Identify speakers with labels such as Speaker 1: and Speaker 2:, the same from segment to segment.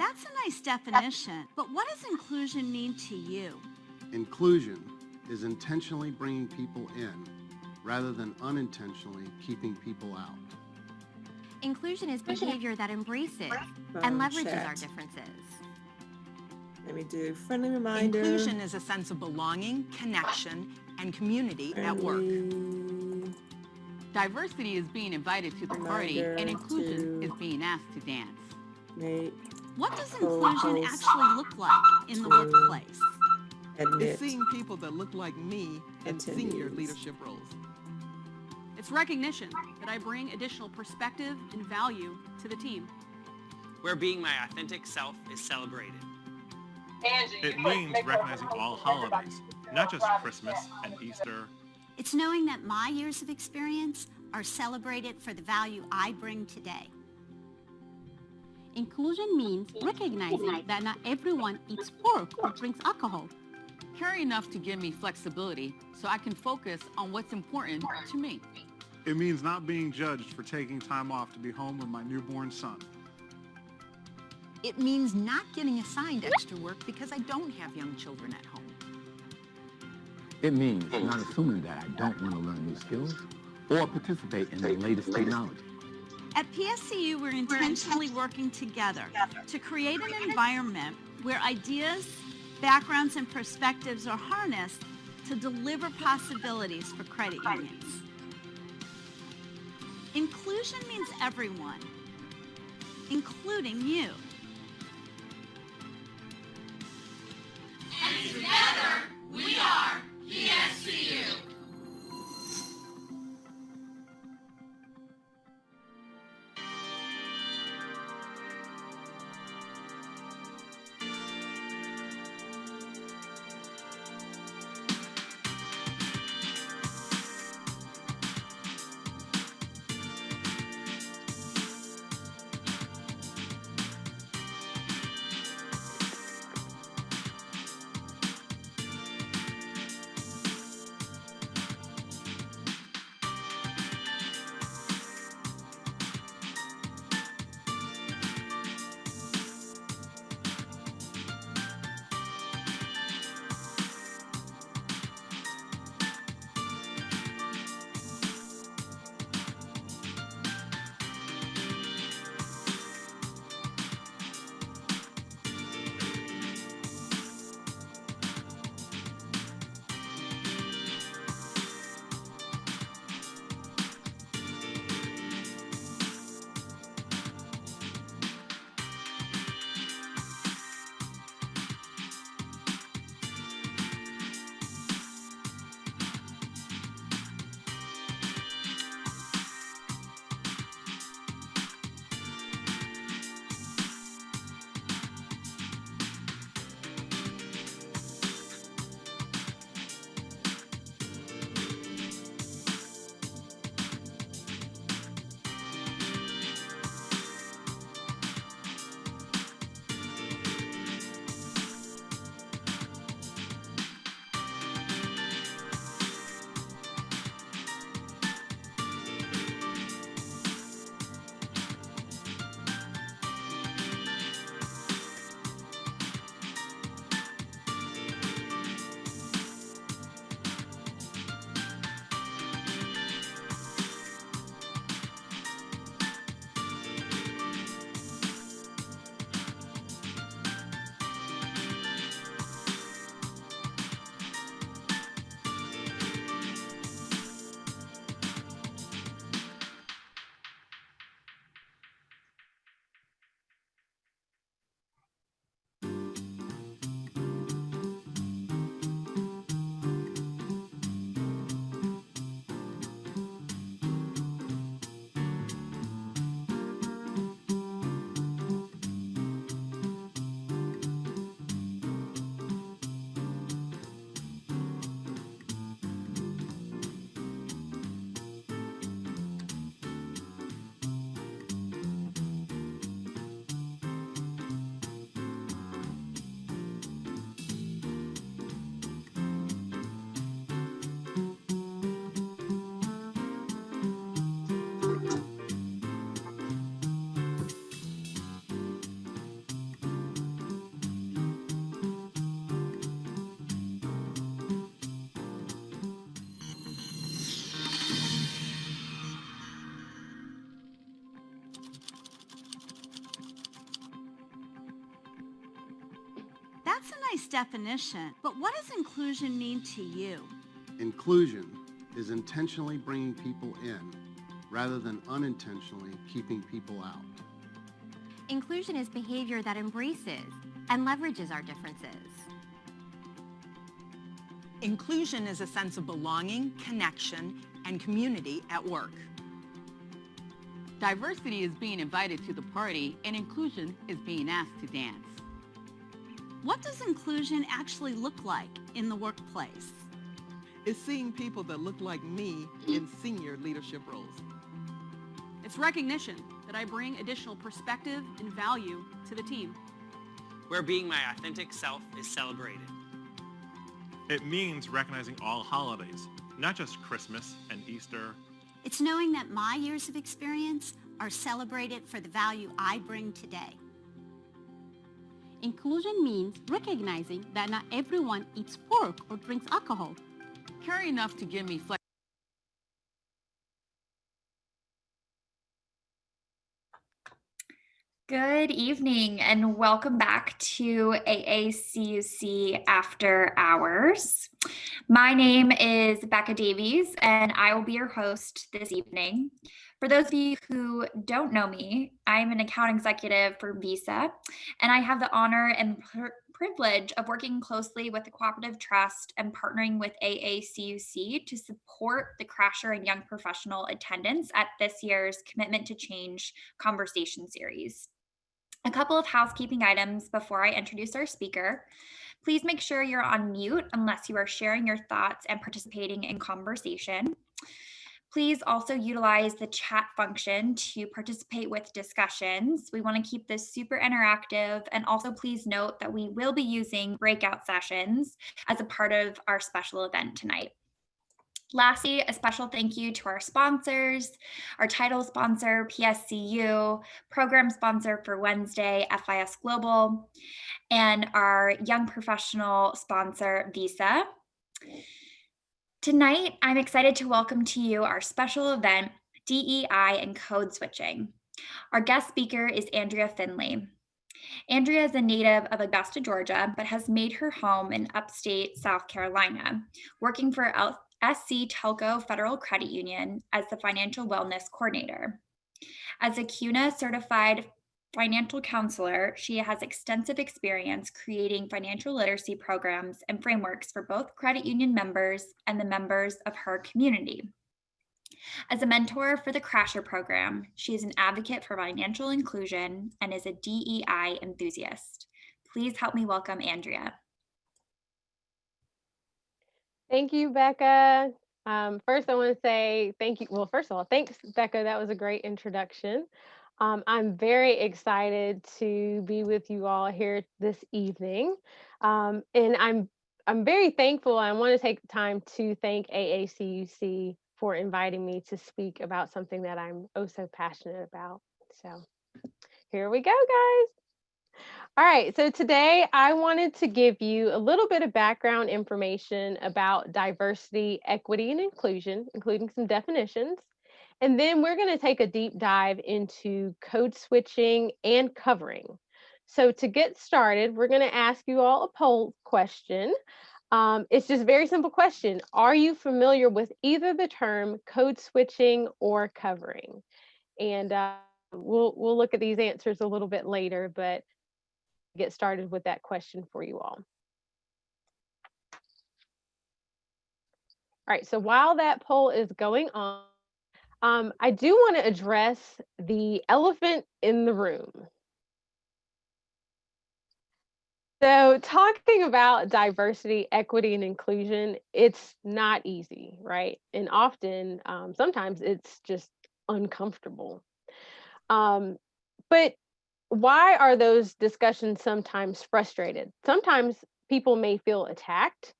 Speaker 1: That's a nice definition, but what does inclusion mean to you?
Speaker 2: Inclusion is intentionally bringing people in rather than unintentionally keeping people out.
Speaker 3: Inclusion is behavior that embraces and leverages our differences.
Speaker 4: Let me do friendly reminder.
Speaker 5: Inclusion is a sense of belonging, connection, and community at work.
Speaker 6: Diversity is being invited to the party, and inclusion is being asked to dance.
Speaker 1: What does inclusion actually look like in the workplace?
Speaker 5: It's seeing people that look like me in senior leadership roles.
Speaker 7: It's recognition that I bring additional perspective and value to the team.
Speaker 8: Where being my authentic self is celebrated.
Speaker 9: It means recognizing all holidays, not just Christmas and Easter.
Speaker 1: It's knowing that my years of experience are celebrated for the value I bring today.
Speaker 10: Inclusion means recognizing that not everyone eats pork or drinks alcohol.
Speaker 6: Caring enough to give me flexibility so I can focus on what's important to me.
Speaker 11: It means not being judged for taking time off to be home with my newborn son.
Speaker 5: It means not getting assigned extra work because I don't have young children at home.
Speaker 12: It means not assuming that I don't want to learn new skills or participate in the latest technology.
Speaker 1: At PSCU, we're intentionally working together to create an environment where ideas, backgrounds, and perspectives are harnessed to deliver possibilities for credit unions. Inclusion means everyone, including you.
Speaker 13: And together, we are PSCU.
Speaker 1: That's a nice definition, but what does inclusion mean to you?
Speaker 2: Inclusion is intentionally bringing people in rather than unintentionally keeping people out.
Speaker 3: Inclusion is behavior that embraces and leverages our differences.
Speaker 5: Inclusion is a sense of belonging, connection, and community at work.
Speaker 6: Diversity is being invited to the party, and inclusion is being asked to dance.
Speaker 1: What does inclusion actually look like in the workplace?
Speaker 14: It's seeing people that look like me in senior leadership roles.
Speaker 7: It's recognition that I bring additional perspective and value to the team.
Speaker 8: Where being my authentic self is celebrated.
Speaker 9: It means recognizing all holidays, not just Christmas and Easter.
Speaker 10: It's knowing that my years of experience are celebrated for the value I bring today.
Speaker 6: Inclusion means recognizing that not everyone eats pork or drinks alcohol. Care enough to give me flexibility.
Speaker 15: Good evening and welcome back to AACUC After Hours. My name is Becca Davies and I will be your host this evening. For those of you who don't know me, I'm an account executive for Visa and I have the honor and privilege of working closely with the Cooperative Trust and partnering with AACUC to support the Crasher and Young Professional attendance at this year's Commitment to Change conversation series. A couple of housekeeping items before I introduce our speaker. Please make sure you're on mute unless you are sharing your thoughts and participating in conversation. Please also utilize the chat function to participate with discussions. We want to keep this super interactive, and also please note that we will be using breakout sessions as a part of our special event tonight. Lastly, a special thank you to our sponsors, our title sponsor, PSCU, program sponsor for Wednesday, FIS Global, and our young professional sponsor, Visa. Tonight, I'm excited to welcome to you our special event, DEI and Code Switching. Our guest speaker is Andrea Finley. Andrea is a native of Augusta, Georgia, but has made her home in upstate South Carolina, working for SC Telco Federal Credit Union as the Financial Wellness Coordinator. As a CUNA certified financial counselor, she has extensive experience creating financial literacy programs and frameworks for both credit union members and the members of her community. As a mentor for the Crasher program, she is an advocate for financial inclusion and is a DEI enthusiast. Please help me welcome Andrea.
Speaker 16: Thank you, Becca. First, I want to say thank you. Well, first of all, thanks, Becca. That was a great introduction. I'm very excited to be with you all here this evening. And I'm very thankful. I want to take time to thank AACUC for inviting me to speak about something that I'm oh so passionate about. So here we go, guys. All right, so today I wanted to give you a little bit of background information about diversity, equity, and inclusion, including some definitions. And then we're going to take a deep dive into code switching and covering. So to get started, we're going to ask you all a poll question. It's just a very simple question. Are you familiar with either the term code switching or covering? And we'll look at these answers a little bit later, but get started with that question for you all. All right, so while that poll is going on, I do want to address the elephant in the room. So talking about diversity, equity, and inclusion, it's not easy, right? And often, sometimes it's just uncomfortable. But why are those discussions sometimes frustrated? Sometimes people may feel attacked.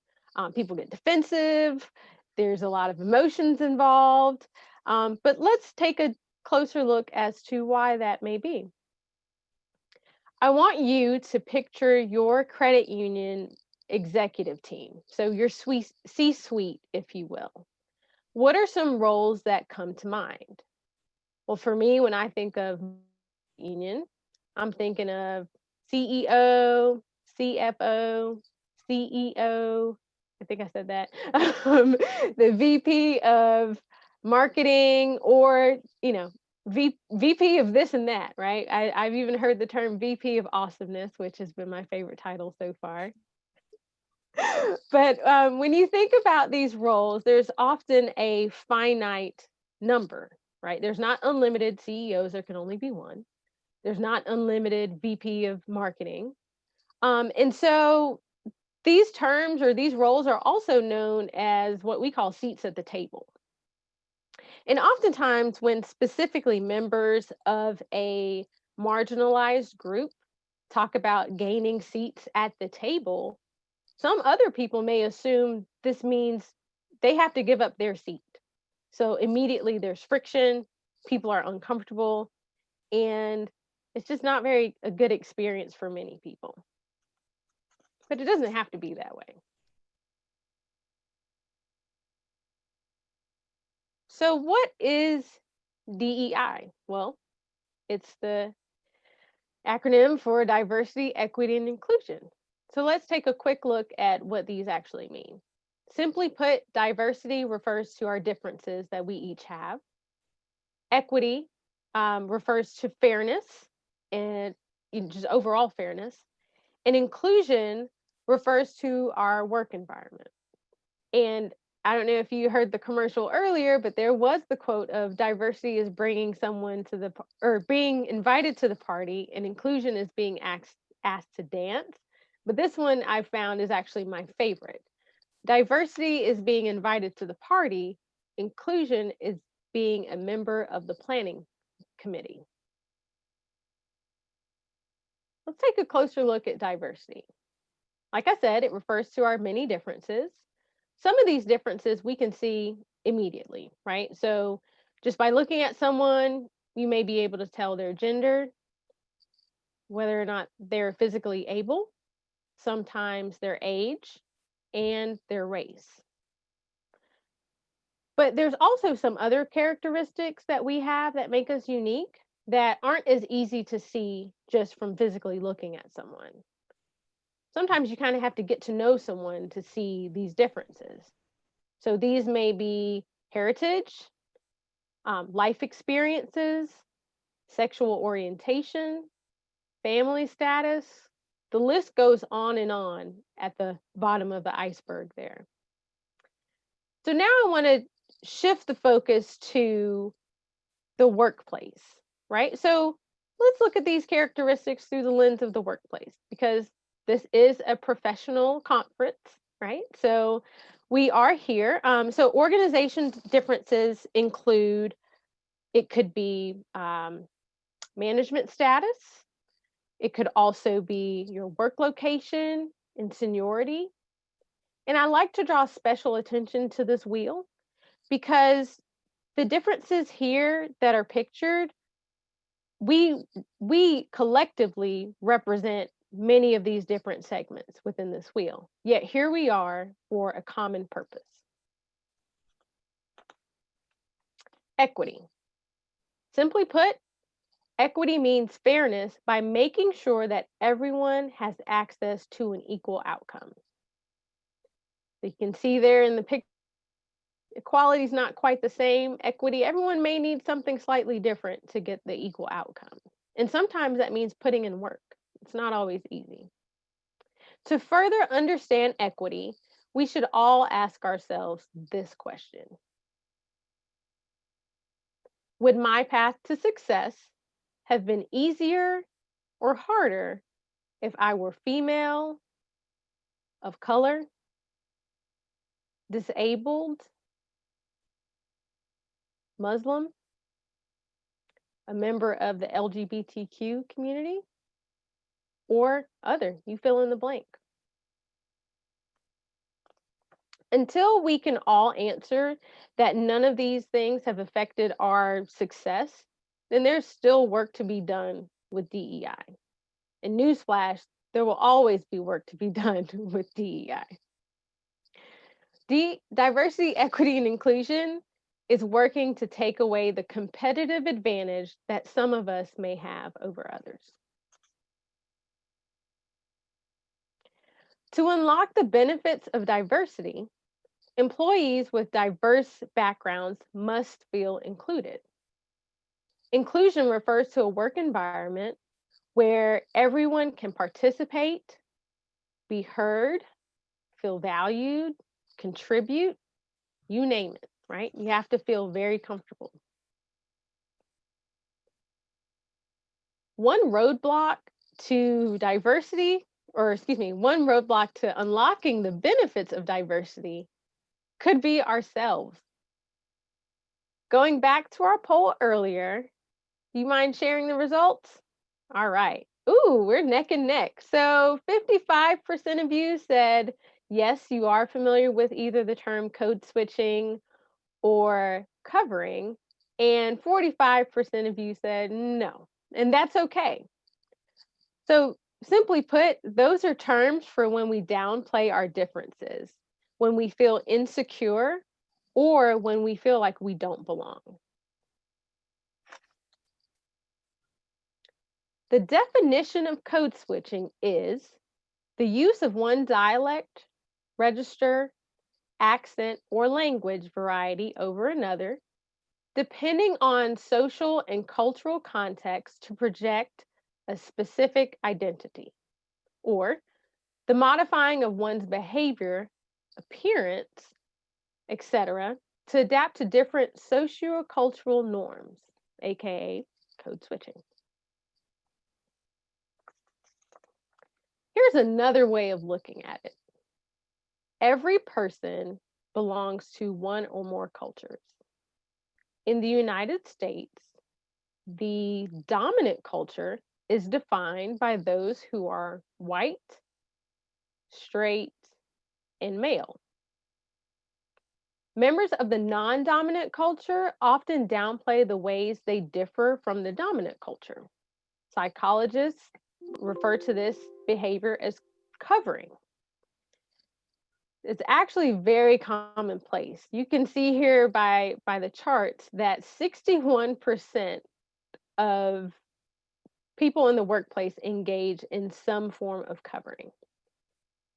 Speaker 16: People get defensive. There's a lot of emotions involved. But let's take a closer look as to why that may be. I want you to picture your credit union executive team. So your C-suite, if you will. What are some roles that come to mind? Well, for me, when I think of union, I'm thinking of CEO, CFO, CEO, I think I said that, the VP of marketing, or, VP of this and that, right? I've even heard the term VP of awesomeness, which has been my favorite title so far. But when you think about these roles, there's often a finite number, right? There's not unlimited CEOs, there can only be one. There's not unlimited VP of marketing. And so these terms or these roles are also known as what we call seats at the table. And oftentimes when specifically members of a marginalized group talk about gaining seats at the table, some other people may assume this means they have to give up their seat. So immediately there's friction, people are uncomfortable, and it's just not a good experience for many people. But it doesn't have to be that way. So what is DEI? Well, it's the acronym for diversity, equity, and inclusion. So let's take a quick look at what these actually mean. Simply put, diversity refers to our differences that we each have. Equity refers to fairness and just overall fairness. And inclusion refers to our work environment. And I don't know if you heard the commercial earlier, but there was the quote of diversity is bringing someone to being invited to the party, and inclusion is being asked to dance. But this one I found is actually my favorite. Diversity is being invited to the party. Inclusion is being a member of the planning committee. Let's take a closer look at diversity. Like I said, it refers to our many differences. Some of these differences we can see immediately, right? So just by looking at someone, you may be able to tell their gender, whether or not they're physically able, sometimes their age, and their race. But there's also some other characteristics that we have that make us unique that aren't as easy to see just from physically looking at someone. Sometimes you kind of have to get to know someone to see these differences. So these may be heritage, life experiences, sexual orientation, family status. The list goes on and on at the bottom of the iceberg there. So now I want to shift the focus to the workplace, right? So let's look at these characteristics through the lens of the workplace, because this is a professional conference, right? So we are here. So organization differences include, it could be management status. It could also be your work location and seniority. And I like to draw special attention to this wheel because the differences here that are pictured, we collectively represent many of these different segments within this wheel. Yet here we are for a common purpose. Equity. Simply put, equity means fairness by making sure that everyone has access to an equal outcome. You can see there in the picture, equality is not quite the same. Equity, everyone may need something slightly different to get the equal outcome. And sometimes that means putting in work. It's not always easy. To further understand equity, we should all ask ourselves this question. Would my path to success have been easier or harder if I were female, of color, disabled, Muslim, a member of the LGBTQ community, or other? You fill in the blank. Until we can all answer that none of these things have affected our success, then there's still work to be done with DEI. And newsflash, there will always be work to be done with DEI. Diversity, equity, and inclusion is working to take away the competitive advantage that some of us may have over others. To unlock the benefits of diversity, employees with diverse backgrounds must feel included. Inclusion refers to a work environment where everyone can participate, be heard, feel valued, contribute, you name it, right? You have to feel very comfortable. One roadblock to diversity, or excuse me, one roadblock to unlocking the benefits of diversity could be ourselves. Going back to our poll earlier, do you mind sharing the results? All right. Ooh, we're neck and neck. So 55% of you said, yes, you are familiar with either the term code switching or covering, and 45% of you said no, and that's okay. So simply put, those are terms for when we downplay our differences, when we feel insecure, or when we feel like we don't belong. The definition of code switching is the use of one dialect, register, accent, or language variety over another, depending on social and cultural context to project a specific identity, or the modifying of one's behavior, appearance, etc., to adapt to different socio-cultural norms, aka code switching. Here's another way of looking at it. Every person belongs to one or more cultures. In the United States, the dominant culture is defined by those who are white, straight, and male. Members of the non-dominant culture often downplay the ways they differ from the dominant culture. Psychologists refer to this behavior as covering. It's actually very commonplace. You can see here by the charts that 61% of people in the workplace engage in some form of covering.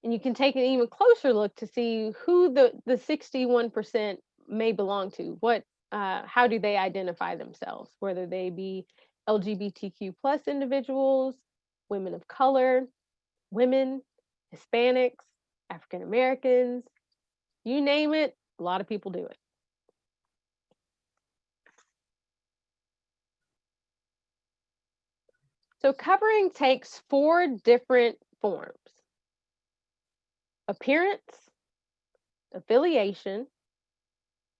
Speaker 16: And you can take an even closer look to see who the 61% may belong to. How do they identify themselves? Whether they be LGBTQ plus individuals, women of color, women, Hispanics, African Americans, you name it, a lot of people do it. So covering takes 4 different forms: appearance, affiliation,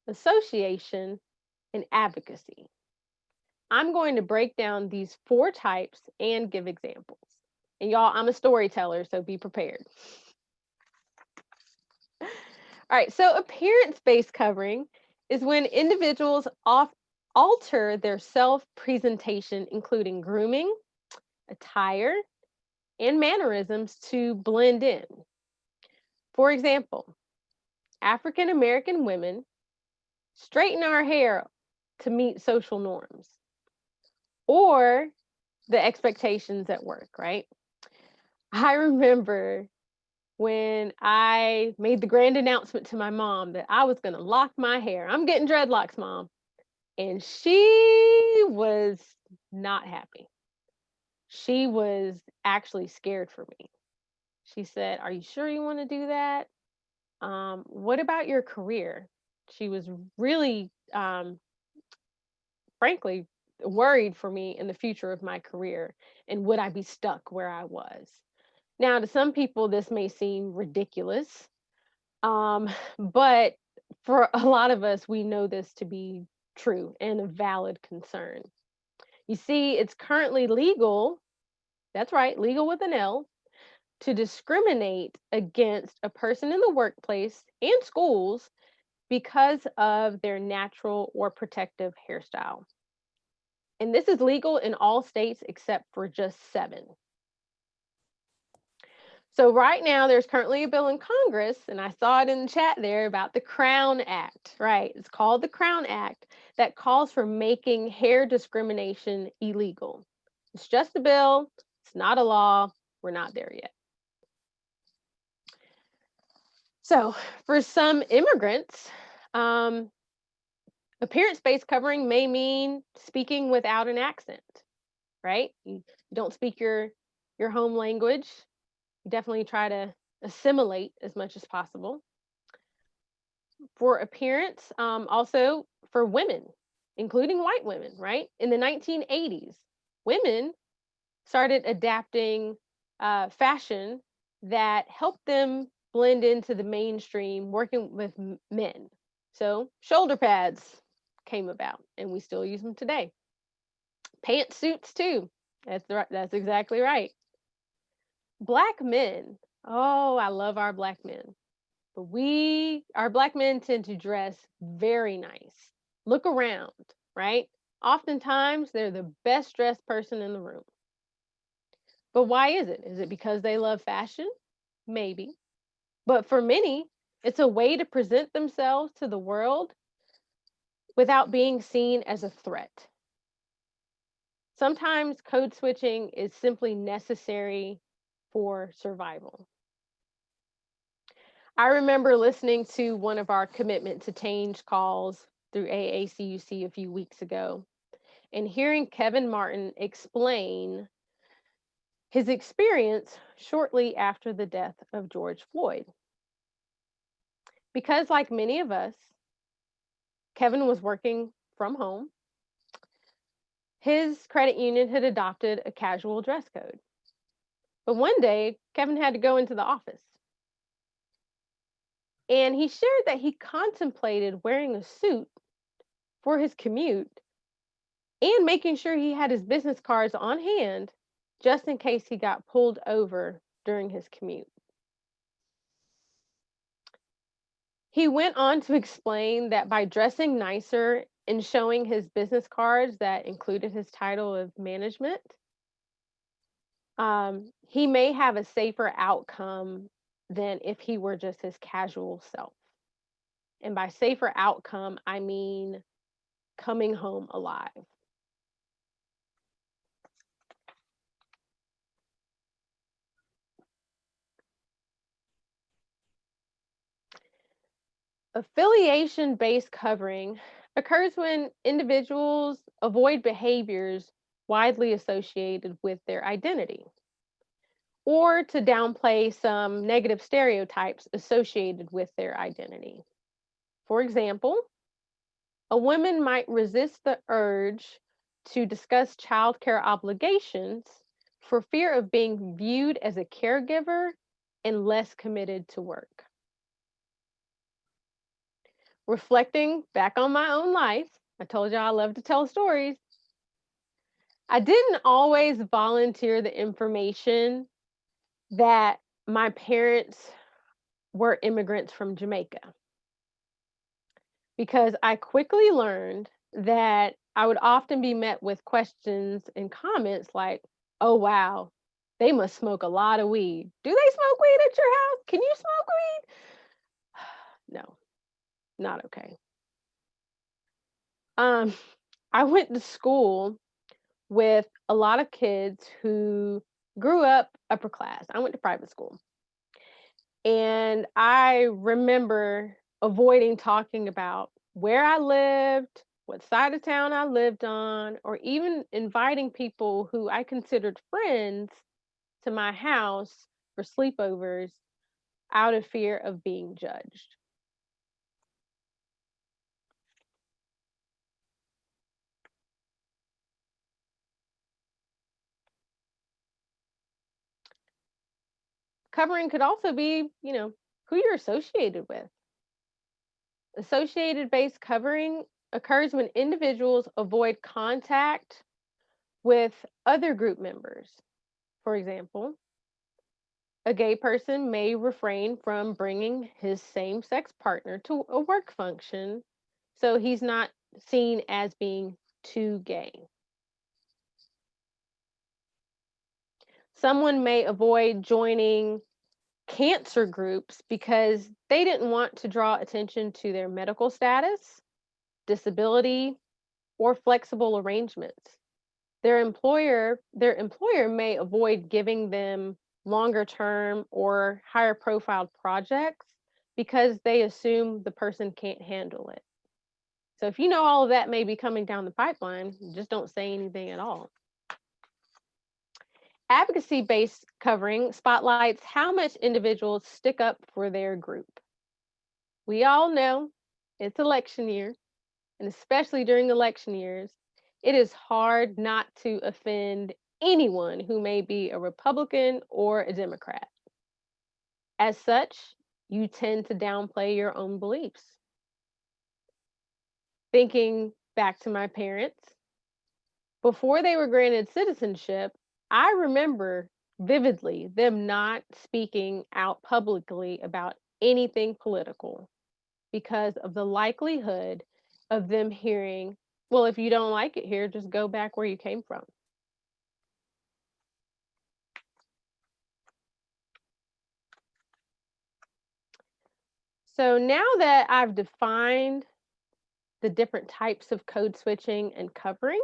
Speaker 16: association, and advocacy. I'm going to break down these 4 types and give examples. And y'all, I'm a storyteller, so be prepared. All right, so appearance-based covering is when individuals alter their self-presentation, including grooming, attire, and mannerisms to blend in. For example, African American women straighten our hair to meet social norms or the expectations at work, right? I remember when I made the grand announcement to my mom that I was going to lock my hair. I'm getting dreadlocks, Mom. And she was not happy. She was actually scared for me. She said, "Are you sure you want to do that? What about your career?" She was really, frankly, worried for me in the future of my career, and would I be stuck where I was? Now, to some people, this may seem ridiculous, but for a lot of us, we know this to be true and a valid concern. You see, it's currently legal, that's right, legal with an L, to discriminate against a person in the workplace and schools because of their natural or protective hairstyle. And this is legal in all states except for just 7. So right now there's currently a bill in Congress, and I saw it in the chat there, about the Crown Act, right? It's called the Crown Act, that calls for making hair discrimination illegal. It's just a bill, it's not a law, we're not there yet. So for some immigrants, appearance-based covering may mean speaking without an accent, right? You don't speak your home language. You definitely try to assimilate as much as possible. For appearance, also for women, including white women, right? In the 1980s, women started adapting fashion that helped them blend into the mainstream, working with men. So shoulder pads came about, and we still use them today. Pantsuits too. That's exactly right. Black men. Oh, I love our black men. But our black men tend to dress very nice. Look around, right? Oftentimes, they're the best dressed person in the room. But why is it? Is it because they love fashion? Maybe. But for many, it's a way to present themselves to the world without being seen as a threat. Sometimes code switching is simply necessary for survival. I remember listening to one of our commitment to change calls through AACUC a few weeks ago and hearing Kevin Martin explain his experience shortly after the death of George Floyd. Because, like many of us, Kevin was working from home, his credit union had adopted a casual dress code. But one day, Kevin had to go into the office. And he shared that he contemplated wearing a suit for his commute and making sure he had his business cards on hand just in case he got pulled over during his commute. He went on to explain that by dressing nicer and showing his business cards that included his title of management, he may have a safer outcome than if he were just his casual self. And by safer outcome, I mean coming home alive. Affiliation-based covering occurs when individuals avoid behaviors widely associated with their identity, or to downplay some negative stereotypes associated with their identity. For example, a woman might resist the urge to discuss childcare obligations for fear of being viewed as a caregiver and less committed to work. Reflecting back on my own life, I told you I love to tell stories. I didn't always volunteer the information that my parents were immigrants from Jamaica, because I quickly learned that I would often be met with questions and comments like, oh, wow, they must smoke a lot of weed. Do they smoke weed at your house? Can you smoke weed? No, not okay. I went to school with a lot of kids who grew up upper class. I went to private school. And I remember avoiding talking about where I lived, what side of town I lived on, or even inviting people who I considered friends to my house for sleepovers out of fear of being judged. Covering could also be, who you're associated with. Associated-based covering occurs when individuals avoid contact with other group members. For example, a gay person may refrain from bringing his same-sex partner to a work function, so he's not seen as being too gay. Someone may avoid joining cancer groups because they didn't want to draw attention to their medical status, disability, or flexible arrangements. Their employer may avoid giving them longer term or higher profile projects because they assume the person can't handle it. So if you know all of that may be coming down the pipeline, just don't say anything at all. Advocacy-based covering spotlights how much individuals stick up for their group. We all know it's election year, and especially during election years, it is hard not to offend anyone who may be a Republican or a Democrat. As such, you tend to downplay your own beliefs. Thinking back to my parents, before they were granted citizenship, I remember vividly them not speaking out publicly about anything political because of the likelihood of them hearing, well, if you don't like it here, just go back where you came from. So now that I've defined the different types of code switching and covering,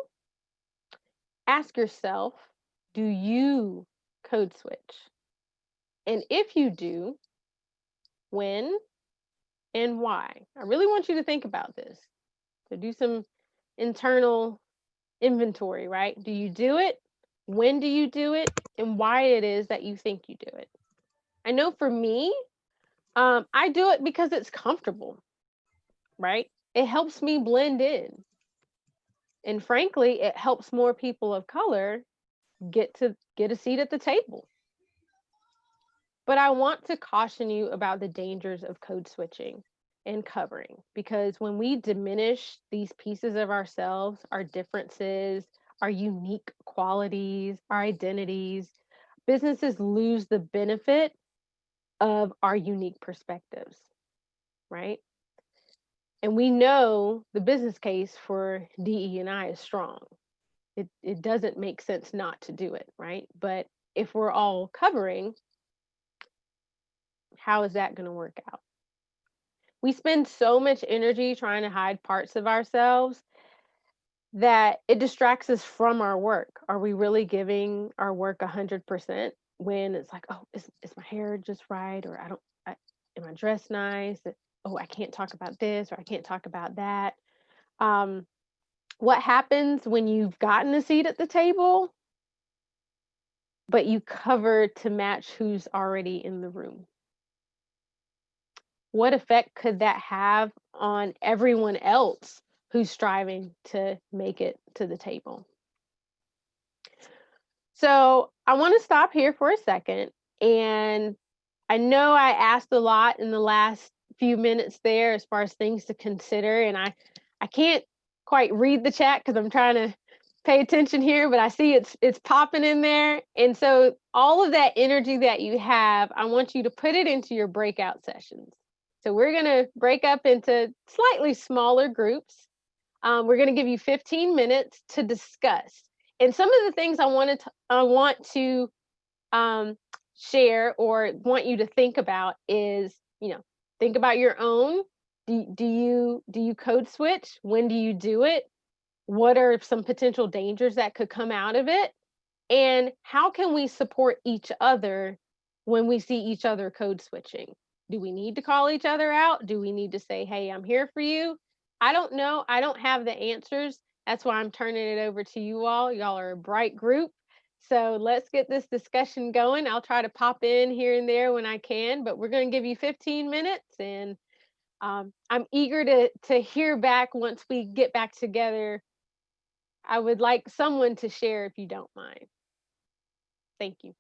Speaker 16: ask yourself, do you code switch? And if you do, when and why? I really want you to think about this. So do some internal inventory, right? Do you do it? When do you do it? And why it is that you think you do it. I know for me, I do it because it's comfortable, right? It helps me blend in. And frankly, it helps more people of color get a seat at the table. But I want to caution you about the dangers of code switching and covering, because when we diminish these pieces of ourselves, our differences, our unique qualities, our identities, businesses lose the benefit of our unique perspectives, right? And we know the business case for DE&I is strong. It doesn't make sense not to do it, right? But if we're all covering, how is that going to work out? We spend so much energy trying to hide parts of ourselves that it distracts us from our work. Are we really giving our work 100% when it's like, oh, is my hair just right? Or am I dressed nice? Oh, I can't talk about this, or I can't talk about that. What happens when you've gotten a seat at the table, but you cover to match who's already in the room? What effect could that have on everyone else who's striving to make it to the table? So I want to stop here for a second. And I know I asked a lot in the last few minutes there as far as things to consider. And I can't quite read the chat because I'm trying to pay attention here, but I see it's popping in there. And so all of that energy that you have, I want you to put it into your breakout sessions. So we're going to break up into slightly smaller groups. We're going to give you 15 minutes to discuss. And some of the things I want to share or want you to think about is, think about your own. Do you code switch? When do you do it? What are some potential dangers that could come out of it? And how can we support each other when we see each other code switching? Do we need to call each other out? Do we need to say, hey, I'm here for you? I don't know. I don't have the answers. That's why I'm turning it over to you all. Y'all are a bright group. So let's get this discussion going. I'll try to pop in here and there when I can, but we're going to give you 15 minutes. And I'm eager to hear back once we get back together. I would like someone to share if you don't mind. Thank you.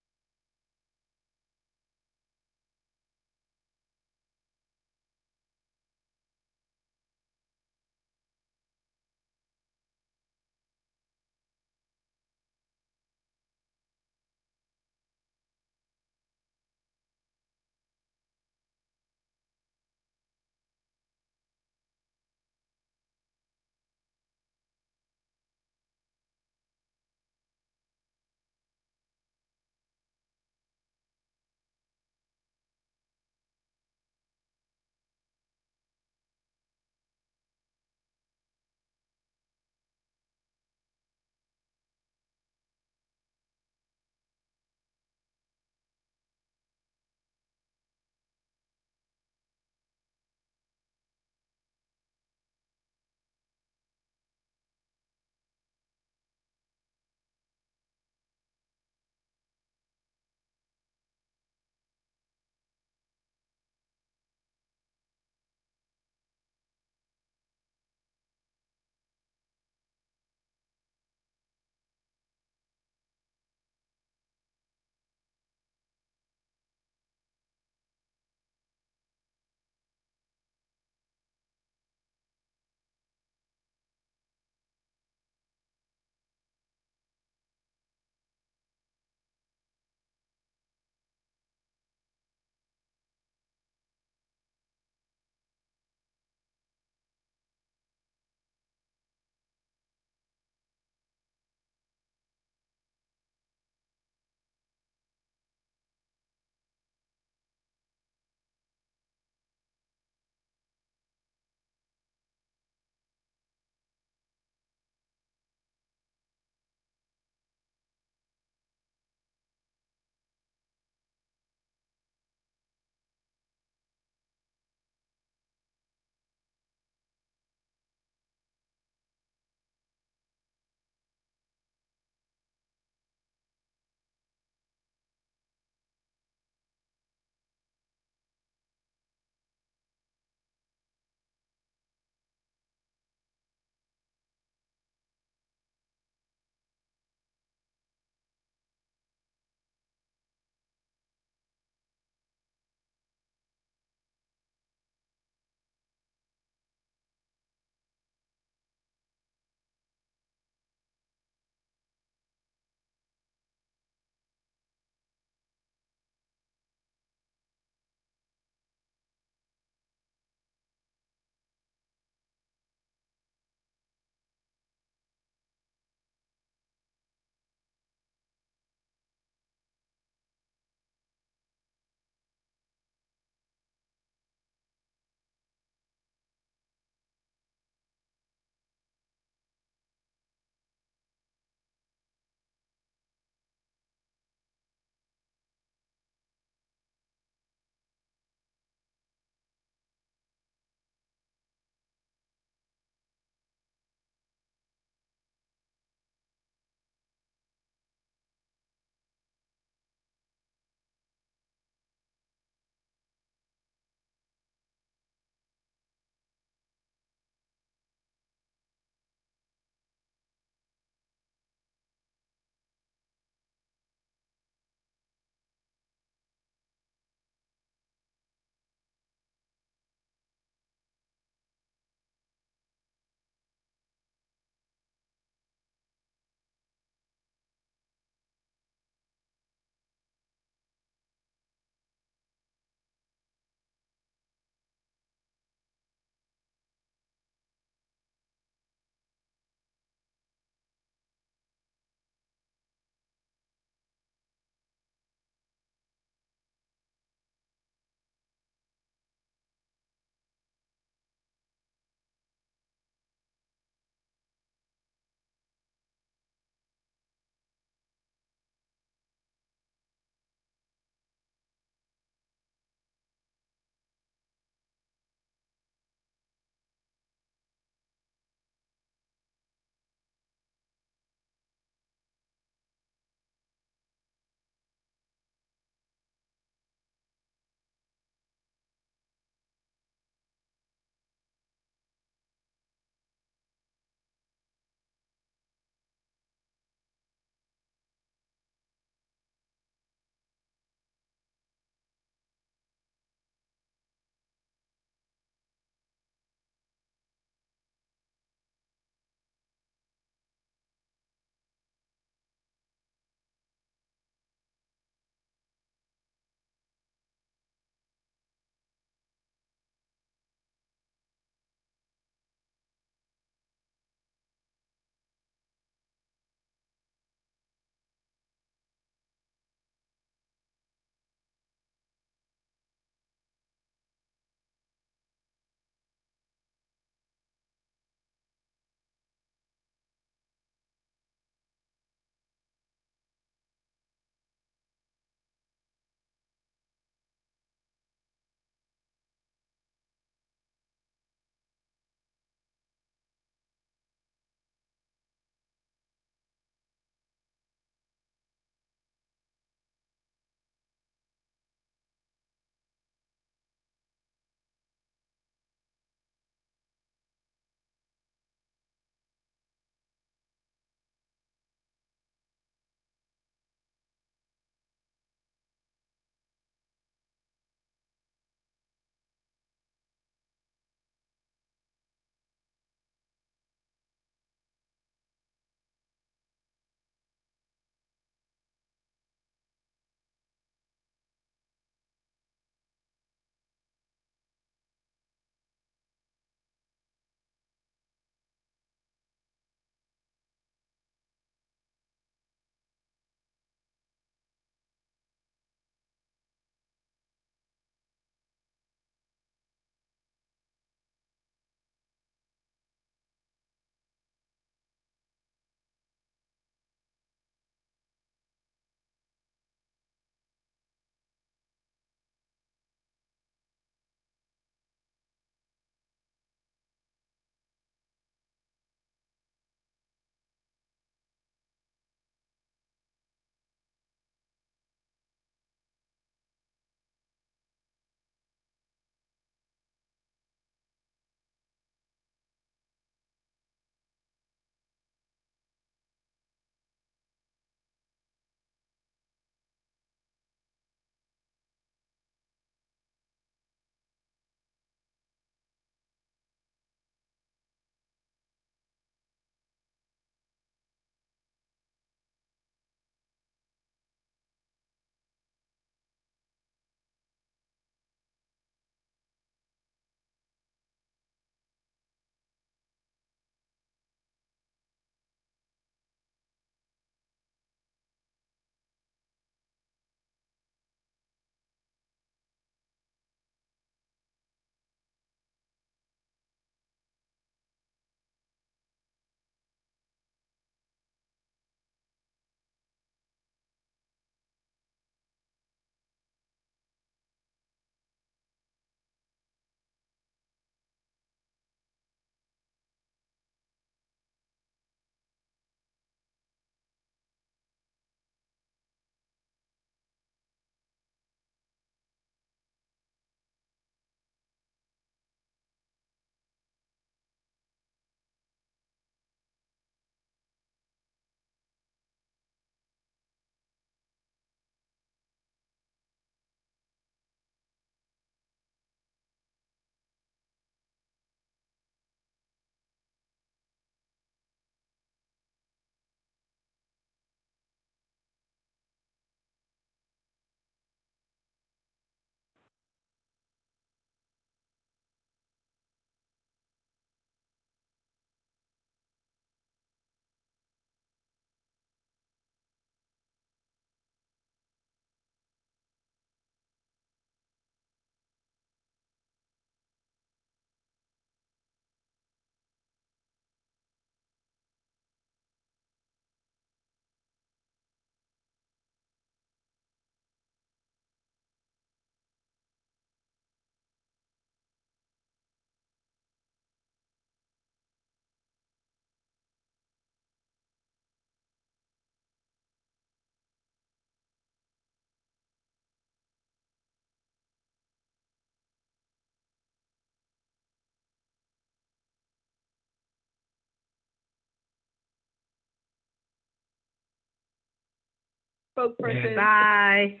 Speaker 17: spokesperson.
Speaker 18: Bye.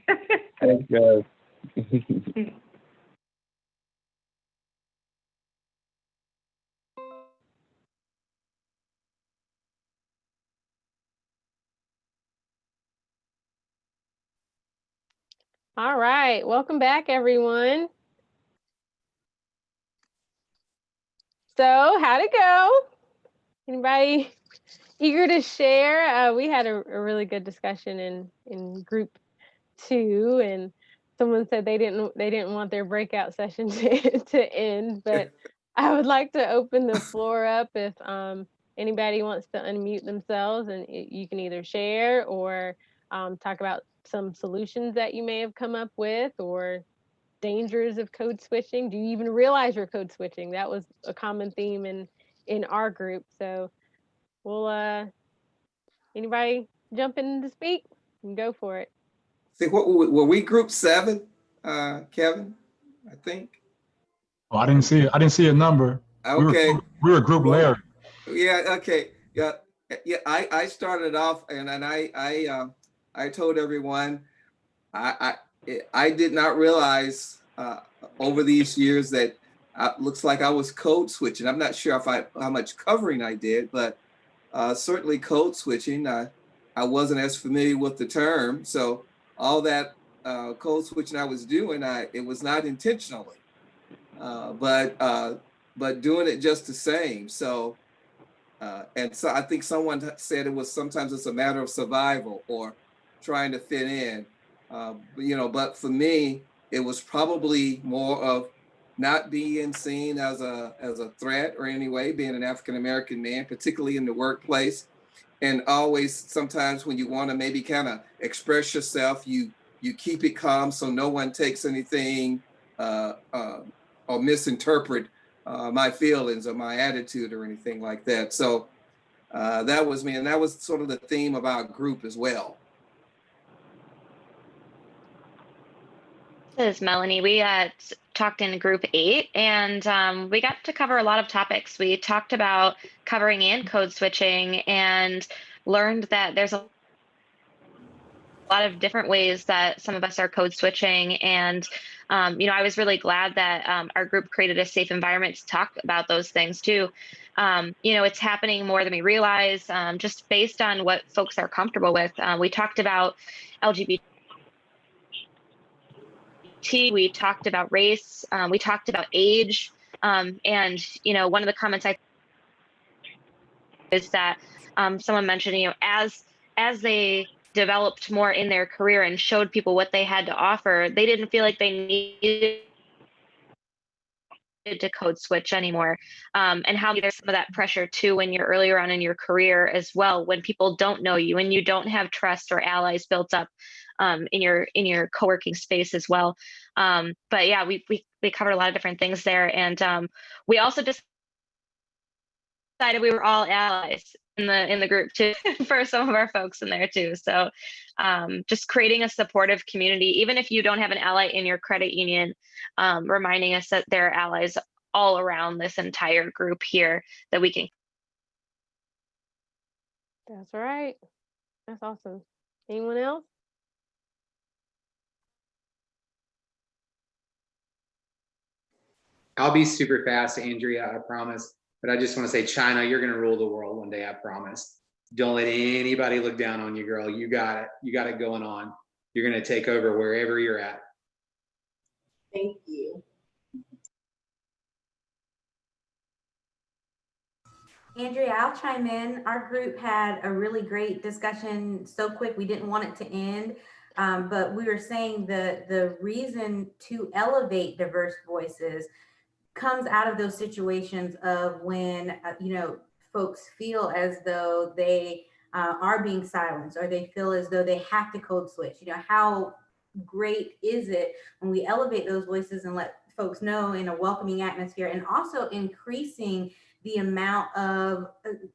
Speaker 19: Thanks, guys.
Speaker 16: All right, welcome back, everyone. So how'd it go? Anybody eager to share? We had a really good discussion in group 2, and someone said they didn't want their breakout session to end, but I would like to open the floor up if anybody wants to unmute themselves, and you can either share or talk about some solutions that you may have come up with, or dangers of code switching. Do you even realize you're code switching? That was a common theme in our group. So we'll anybody jump in to speak? You can go for it.
Speaker 20: See, what were we group 7, Kevin? I think.
Speaker 21: Oh, I didn't see a number.
Speaker 20: Okay.
Speaker 21: We were group Larry.
Speaker 20: Yeah. Okay. Yeah. I started off, and I told everyone I did not realize over these years that looks like I was code switching. I'm not sure how much covering I did, but certainly code switching. I wasn't as familiar with the term, so all that code switching I was doing, it was not intentionally, but doing it just the same. So, and so I think someone said it was sometimes it's a matter of survival or trying to fit in. But for me, it was probably more of not being seen as a threat or any way, being an African-American man, particularly in the workplace. And always, sometimes when you want to maybe kind of express yourself, you keep it calm so no one takes anything or misinterpret my feelings or my attitude or anything like that. So that was me. And that was sort of the theme of our group as well.
Speaker 22: This is Melanie. We talked in group 8, and we got to cover a lot of topics. We talked about covering and code switching and learned that there's a lot of different ways that some of us are code switching. And, I was really glad that our group created a safe environment to talk about those things too. It's happening more than we realize, just based on what folks are comfortable with. We talked about LGBT. We talked about race, we talked about age, and one of the comments is that someone mentioned, as they developed more in their career and showed people what they had to offer, they didn't feel like they needed to code switch anymore, and how there's some of that pressure too when you're earlier on in your career as well, when people don't know you and you don't have trust or allies built up in your co-working space as well. But yeah, we covered a lot of different things there, and we also decided we were all allies in the group too for some of our folks in there too. So just creating a supportive community, even if you don't have an ally in your credit union, reminding us that there are allies all around this entire group here that we can.
Speaker 16: That's right. That's awesome. Anyone else?
Speaker 23: I'll be super fast, Andrea, I promise. But I just want to say, China, you're going to rule the world one day, I promise. Don't let anybody look down on you, girl. You got it. You got it going on. You're going to take over wherever you're at.
Speaker 4: Thank you.
Speaker 24: Andrea, I'll chime in. Our group had a really great discussion so quick, we didn't want it to end. But we were saying the reason to elevate diverse voices comes out of those situations of when, folks feel as though they are being silenced, or they feel as though they have to code switch. How great is it when we elevate those voices and let folks know in a welcoming atmosphere, and also increasing the amount of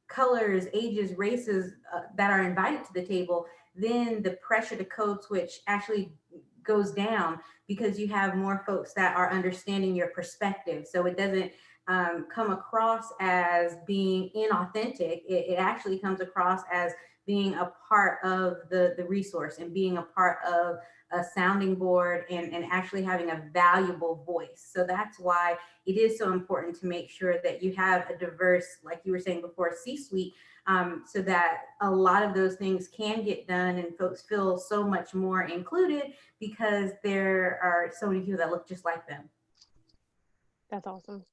Speaker 24: colors, ages, races that are invited to the table, then the pressure to code switch actually goes down, because you have more folks that are understanding your perspective. So it doesn't come across as being inauthentic. It actually comes across as being a part of the resource and being a part of a sounding board and actually having a valuable voice. So that's why it is so important to make sure that you have a diverse, like you were saying before, C-suite, so that a lot of those things can get done and folks feel so much more included because there are so many people that look just like them.
Speaker 16: That's awesome.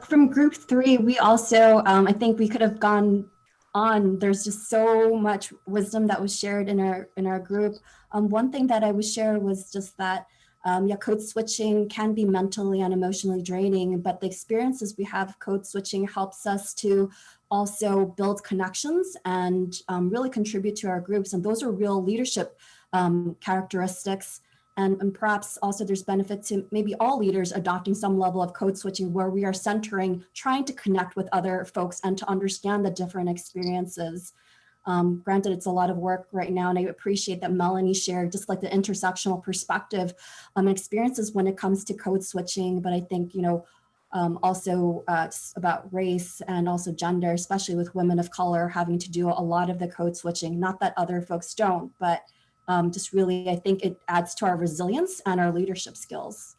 Speaker 11: From group 3, we also, I think we could have gone on. There's just so much wisdom that was shared in our group. One thing that I was shared was just that code switching can be mentally and emotionally draining, but the experiences we have code switching helps us to also build connections and really contribute to our groups. And those are real leadership characteristics. And perhaps also there's benefit to maybe all leaders adopting some level of code switching where we are centering, trying to connect with other folks and to understand the different experiences. Granted, it's a lot of work right now, and I appreciate that Melanie shared just like the intersectional perspective experiences when it comes to code switching. But I think, also about race and also gender, especially with women of color having to do a lot of the code switching, not that other folks don't, but just really, I think it adds to our resilience and our leadership skills.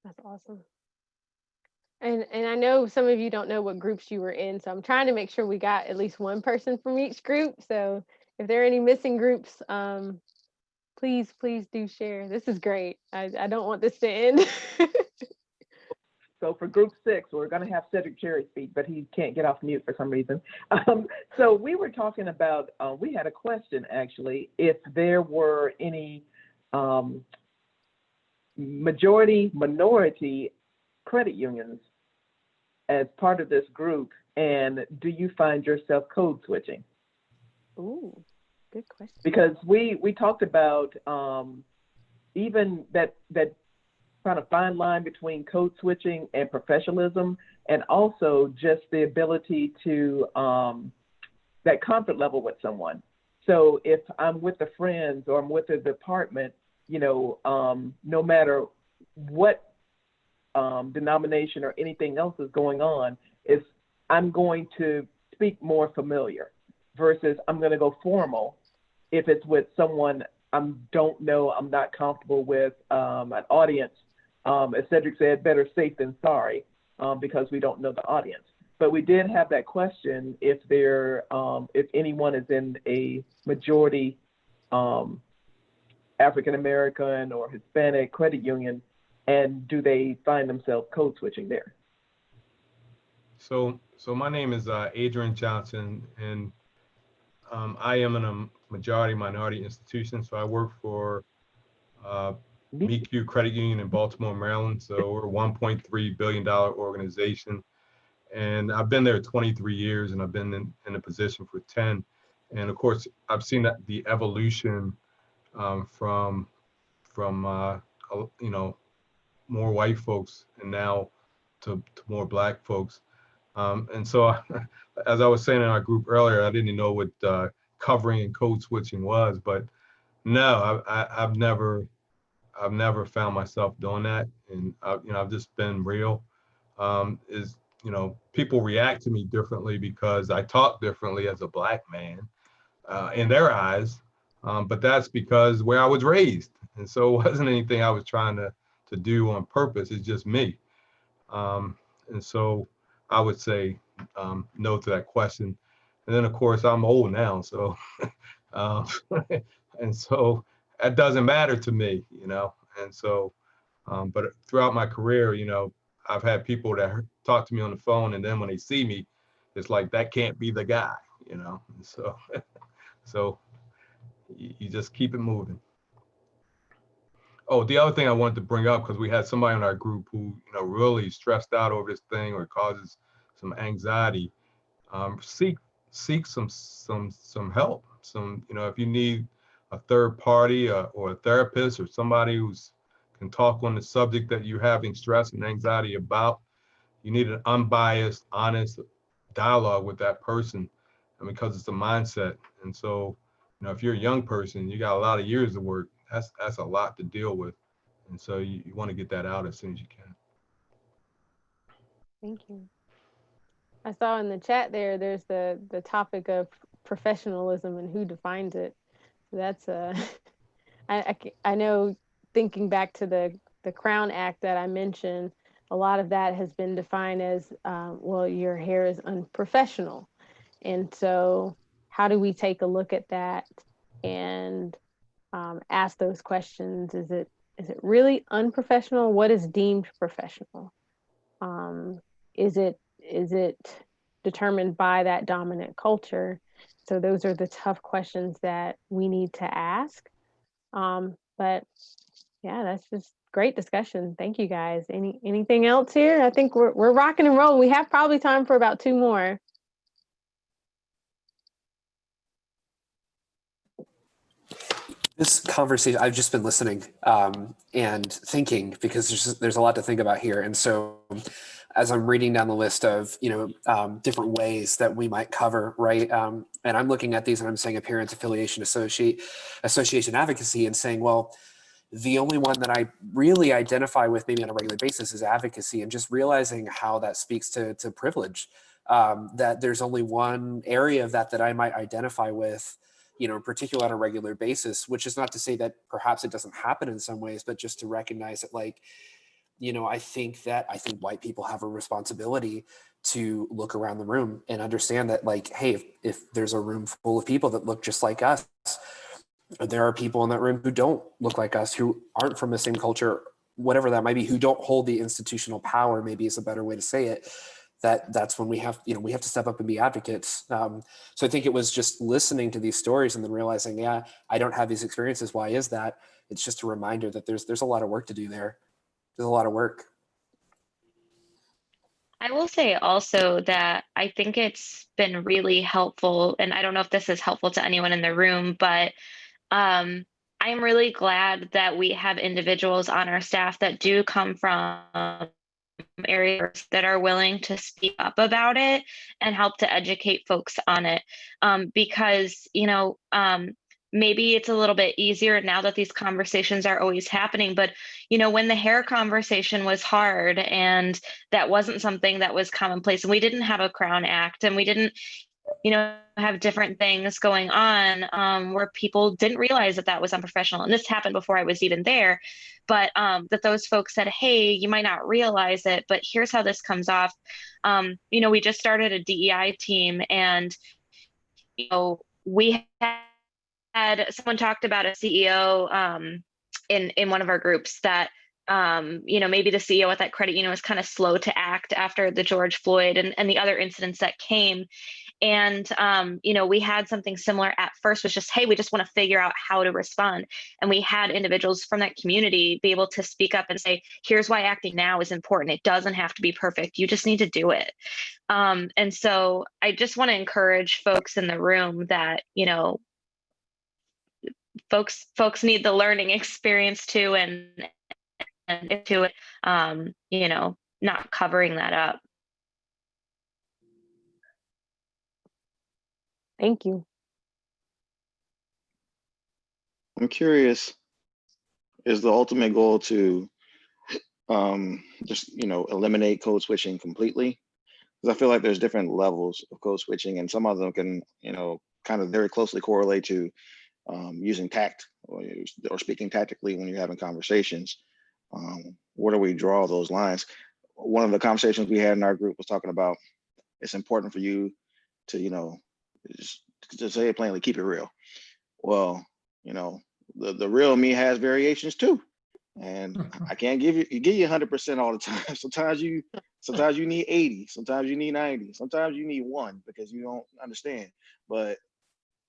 Speaker 16: That's awesome. And I know some of you don't know what groups you were in, so I'm trying to make sure we got at least one person from each group. So if there are any missing groups, please do share. This is great. I don't want this to end.
Speaker 17: So for group 6, we're going to have Cedric Cherry speak, but he can't get off mute for some reason. So we were talking about, we had a question actually, if there were any majority, minority credit unions as part of this group, and do you find yourself code switching?
Speaker 16: Ooh, good question.
Speaker 17: Because we talked about even that kind of fine line between code switching and professionalism, and also just the ability to that comfort level with someone. So if I'm with a friend or I'm with a department, no matter what denomination or anything else is going on, I'm going to speak more familiar versus I'm going to go formal if it's with someone I don't know, I'm not comfortable with, an audience. As Cedric said, better safe than sorry, because we don't know the audience. But we did have that question if anyone is in a majority African American or Hispanic credit union, and do they find themselves code switching there?
Speaker 21: So my name is Adrian Johnson, and I am in a majority minority institution. So I work for MEQ Credit Union in Baltimore, Maryland. So we're a $1.3 billion organization. And I've been there 23 years, and I've been in a position for 10. And of course, I've seen that the evolution from more white folks and now to more Black folks. And so as I was saying in our group earlier, I didn't know what covering and code switching was, but no, I've never found myself doing that. And I've just been real. People react to me differently because I talk differently as a Black man in their eyes. But that's because where I was raised. And so it wasn't anything I was trying to do on purpose. It's just me. And so I would say no to that question. And then of course I'm old now, so and so that doesn't matter to me, And so, but throughout my career, I've had people that talk to me on the phone, and then when they see me, it's like that can't be the guy, And so, so you just keep it moving. Oh, the other thing I wanted to bring up, because we had somebody in our group who, really stressed out over this thing or causes some anxiety. Seek some help. If you need a third party or a therapist or somebody who's can talk on the subject that you're having stress and anxiety about, you need an unbiased, honest dialogue with that person, and because it's a mindset. And so, if you're a young person, you got a lot of years of work. That's a lot to deal with, and so you want to get that out as soon as you can.
Speaker 16: Thank you. I saw in the chat there's the topic of professionalism and who defines it. That's I know, thinking back to the Crown Act that I mentioned, a lot of that has been defined as, well, your hair is unprofessional. And so how do we take a look at that and ask those questions? Is it really unprofessional? What is deemed professional? Is it determined by that dominant culture? So those are the tough questions that we need to ask. But yeah, that's just great discussion. Thank you guys. Anything else here? I think we're rocking and rolling. We have probably time for about 2 more.
Speaker 12: This conversation, I've just been listening and thinking, because there's a lot to think about here. And so as I'm reading down the list of, different ways that we might cover, right? And I'm looking at these and I'm saying appearance, affiliation, association, advocacy, and saying, well, the only one that I really identify with maybe on a regular basis is advocacy, and just realizing how that speaks to privilege, that there's only one area of that I might identify with, in particular on a regular basis, which is not to say that perhaps it doesn't happen in some ways, but just to recognize that, like, I think white people have a responsibility to look around the room and understand that, like, hey, if there's a room full of people that look just like us, there are people in that room who don't look like us, who aren't from the same culture, whatever that might be, who don't hold the institutional power, maybe is a better way to say it. That's when we have to step up and be advocates. So I think it was just listening to these stories and then realizing, yeah, I don't have these experiences. Why is that? It's just a reminder that there's a lot of work to do there. There's a lot of work.
Speaker 22: I will say also that I think it's been really helpful, and I don't know if this is helpful to anyone in the room, but I'm really glad that we have individuals on our staff that do come from areas that are willing to speak up about it and help to educate folks on it. Because, maybe it's a little bit easier now that these conversations are always happening, but when the hair conversation was hard and that wasn't something that was commonplace, and we didn't have a Crown Act, and we didn't have different things going on where people didn't realize that was unprofessional. And this happened before I was even there, but that those folks said, hey, you might not realize it, but here's how this comes off. We just started a DEI team, and we had someone talked about a CEO in one of our groups that maybe the CEO at that credit union was kind of slow to act after the George Floyd and the other incidents that came. And, we had something similar at first, was just, hey, we just want to figure out how to respond. And we had individuals from that community be able to speak up and say, here's why acting now is important. It doesn't have to be perfect. You just need to do it. And so I just want to encourage folks in the room that, folks need the learning experience too, and to it, not covering that up.
Speaker 16: Thank you.
Speaker 13: I'm curious, is the ultimate goal to just, eliminate code switching completely? Because I feel like there's different levels of code switching, and some of them can, kind of very closely correlate to using tact or speaking tactically when you're having conversations. Where do we draw those lines? One of the conversations we had in our group was talking about, it's important for you to, just to say it plainly, keep it real. Well, the real me has variations too. And I can't give you 100% all the time. Sometimes you need 80, sometimes you need 90, sometimes you need 1 because you don't understand. But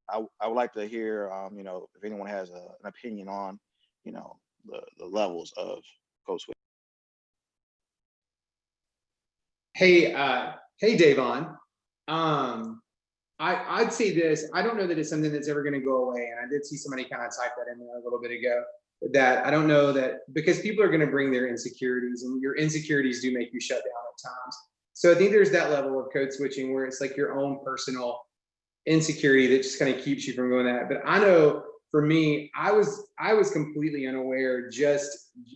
Speaker 13: I would like to hear, if anyone has an opinion on, the levels of code switching.
Speaker 23: Hey, Davon. I'd say this. I don't know that it's something that's ever going to go away. And I did see somebody kind of type that in there a little bit ago, that I don't know that, because people are going to bring their insecurities, and your insecurities do make you shut down at times. So I think there's that level of code switching where it's like your own personal insecurity that just kind of keeps you from going that. But I know for me, I was completely unaware,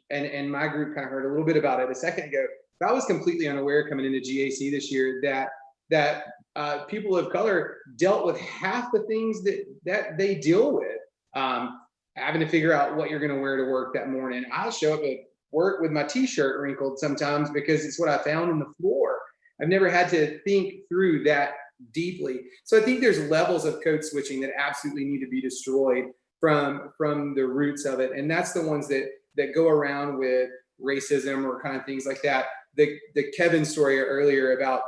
Speaker 23: and my group kind of heard a little bit about it a second ago, but I was completely unaware coming into GAC this year that that people of color dealt with half the things that they deal with. Having to figure out what you're going to wear to work that morning. I'll show up at work with my t-shirt wrinkled sometimes because it's what I found on the floor. I've never had to think through that deeply. So I think there's levels of code switching that absolutely need to be destroyed from the roots of it. And that's the ones that go around with racism or kind of things like that. The Kevin story earlier about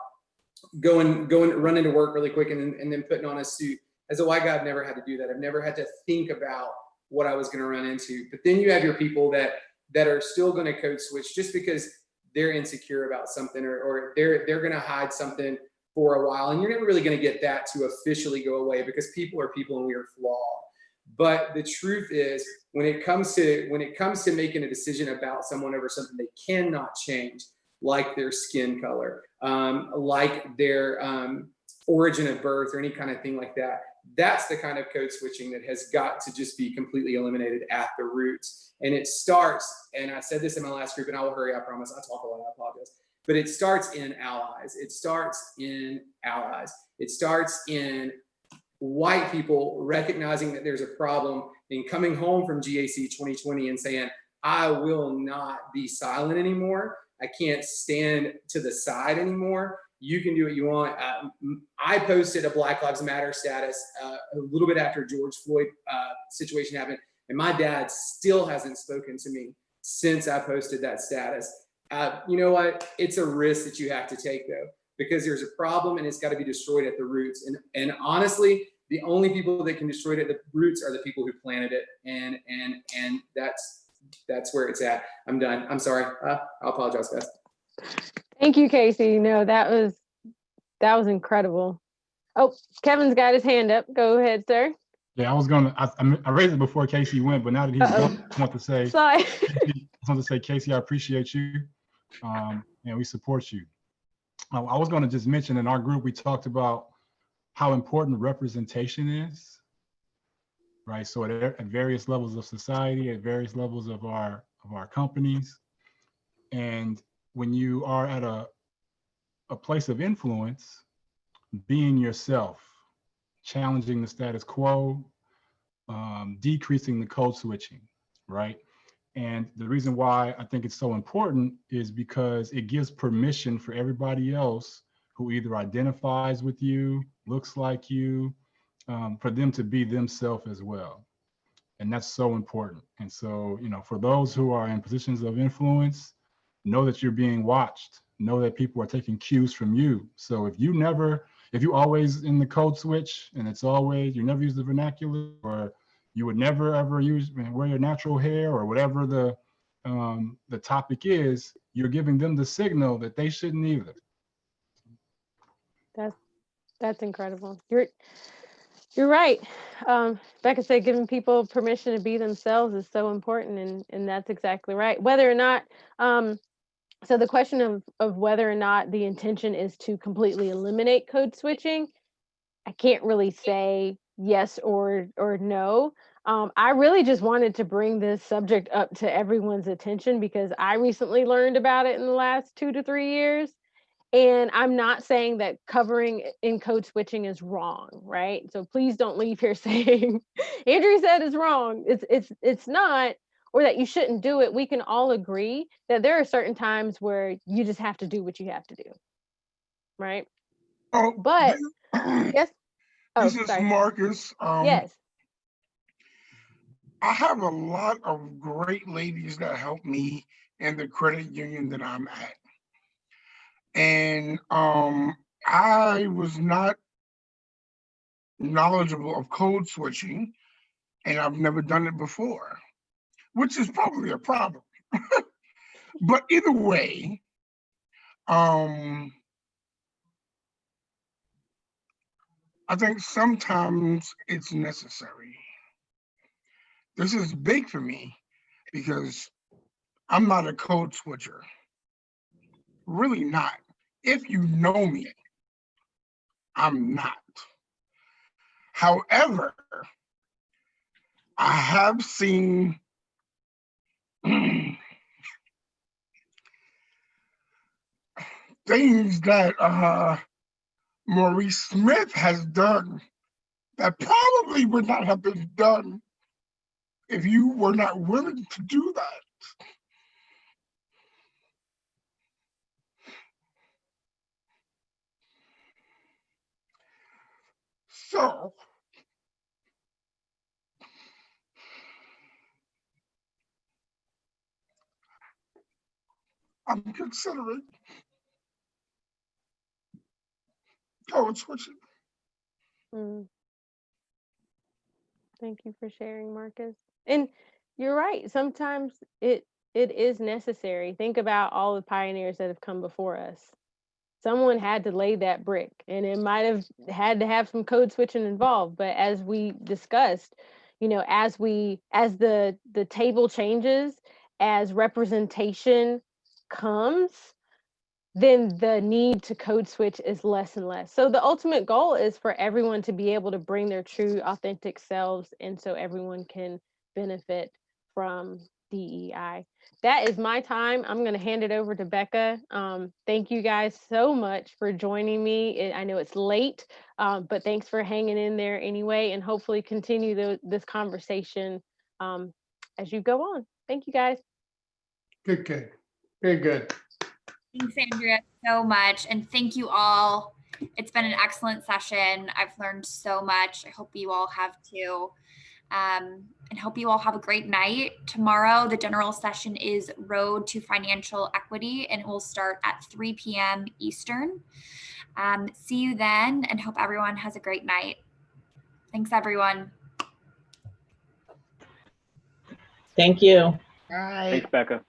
Speaker 23: running to work really quick and then putting on a suit. As a white guy, I've never had to do that. I've never had to think about what I was going to run into. But then you have your people that are still going to code switch just because they're insecure about something or they're going to hide something for a while. And you're never really going to get that to officially go away because people are people and we are flawed. But the truth is, when it comes to making a decision about someone over something they cannot change, like their skin color, like their origin of birth or any kind of thing like that, that's the kind of code switching that has got to just be completely eliminated at the roots. And it starts, and I said this in my last group, and I will hurry, I promise. I talk a lot, I apologize. But it starts in allies. It starts in allies. It starts in white people recognizing that there's a problem and coming home from GAC 2020 and saying, I will not be silent anymore. I can't stand to the side anymore. You can do what you want. I posted a Black Lives Matter status a little bit after George Floyd situation happened, and my dad still hasn't spoken to me since I posted that status. You know what? It's a risk that you have to take though, because there's a problem and it's got to be destroyed at the roots. And honestly, the only people that can destroy it at the roots are the people who planted it, and that's where it's at. I'm done. I'm sorry. I'll apologize, guys.
Speaker 16: Thank you, Casey. No, that was incredible. Oh, Kevin's got his hand up. Go ahead, sir.
Speaker 2: Yeah, I raised it before Casey went, but now that he's gone, I want to say,
Speaker 16: sorry.
Speaker 2: I want to say, Casey, I appreciate you, and we support you. I was going to just mention in our group, we talked about how important representation is, right? So at various levels of society, at various levels of our companies, and when you are at a place of influence, being yourself, challenging the status quo, decreasing the code switching, right? And the reason why I think it's so important is because it gives permission for everybody else who either identifies with you, looks like you, for them to be themselves as well. And that's so important. And so, for those who are in positions of influence, know that you're being watched, know that people are taking cues from you. So if you always in the code switch and you never use the vernacular, or you would never ever wear your natural hair or whatever the topic is, you're giving them the signal that they shouldn't either.
Speaker 16: That's incredible. You're right. Becca said giving people permission to be themselves is so important, and that's exactly right. Whether or not, so the question of whether or not the intention is to completely eliminate code switching, I can't really say yes or no. I really just wanted to bring this subject up to everyone's attention because I recently learned about it in the last 2 to 3 years. And I'm not saying that covering in code switching is wrong, right? So please don't leave here saying Andrea said it's wrong. It's not, or that you shouldn't do it. We can all agree that there are certain times where you just have to do what you have to do, right?
Speaker 3: Oh,
Speaker 16: but yes. Oh,
Speaker 3: this is
Speaker 16: sorry.
Speaker 3: Marcus.
Speaker 16: Yes.
Speaker 3: I have a lot of great ladies that help me in the credit union that I'm at. And I was not knowledgeable of code switching, and I've never done it before, which is probably a problem. But either way, I think sometimes it's necessary. This is big for me because I'm not a code switcher. Really not. If you know me, I'm not. However, I have seen things that Maurice Smith has done that probably would not have been done if you were not willing to do that. So, I'm considering code switching.
Speaker 16: Thank you for sharing, Marcus. And you're right. Sometimes it is necessary. Think about all the pioneers that have come before us. Someone had to lay that brick, and it might have had to have some code switching involved. But as we discussed, you know, as the table changes, as representation comes, then the need to code switch is less and less. So the ultimate goal is for everyone to be able to bring their true authentic selves, and so everyone can benefit from DEI. That is my time. I'm going to hand it over to Becca. Thank you guys so much for joining me. I know it's late, but thanks for hanging in there anyway, and hopefully continue this conversation as you go on. Thank you guys.
Speaker 1: Good. Very good.
Speaker 15: Thanks, Andrea, so much. And thank you all. It's been an excellent session. I've learned so much. I hope you all have too. And hope you all have a great night. Tomorrow, the general session is Road to Financial Equity, and it will start at 3 p.m. Eastern. See you then, and hope everyone has a great night. Thanks, everyone.
Speaker 5: Thank you.
Speaker 3: Bye.
Speaker 18: Thanks, Becca.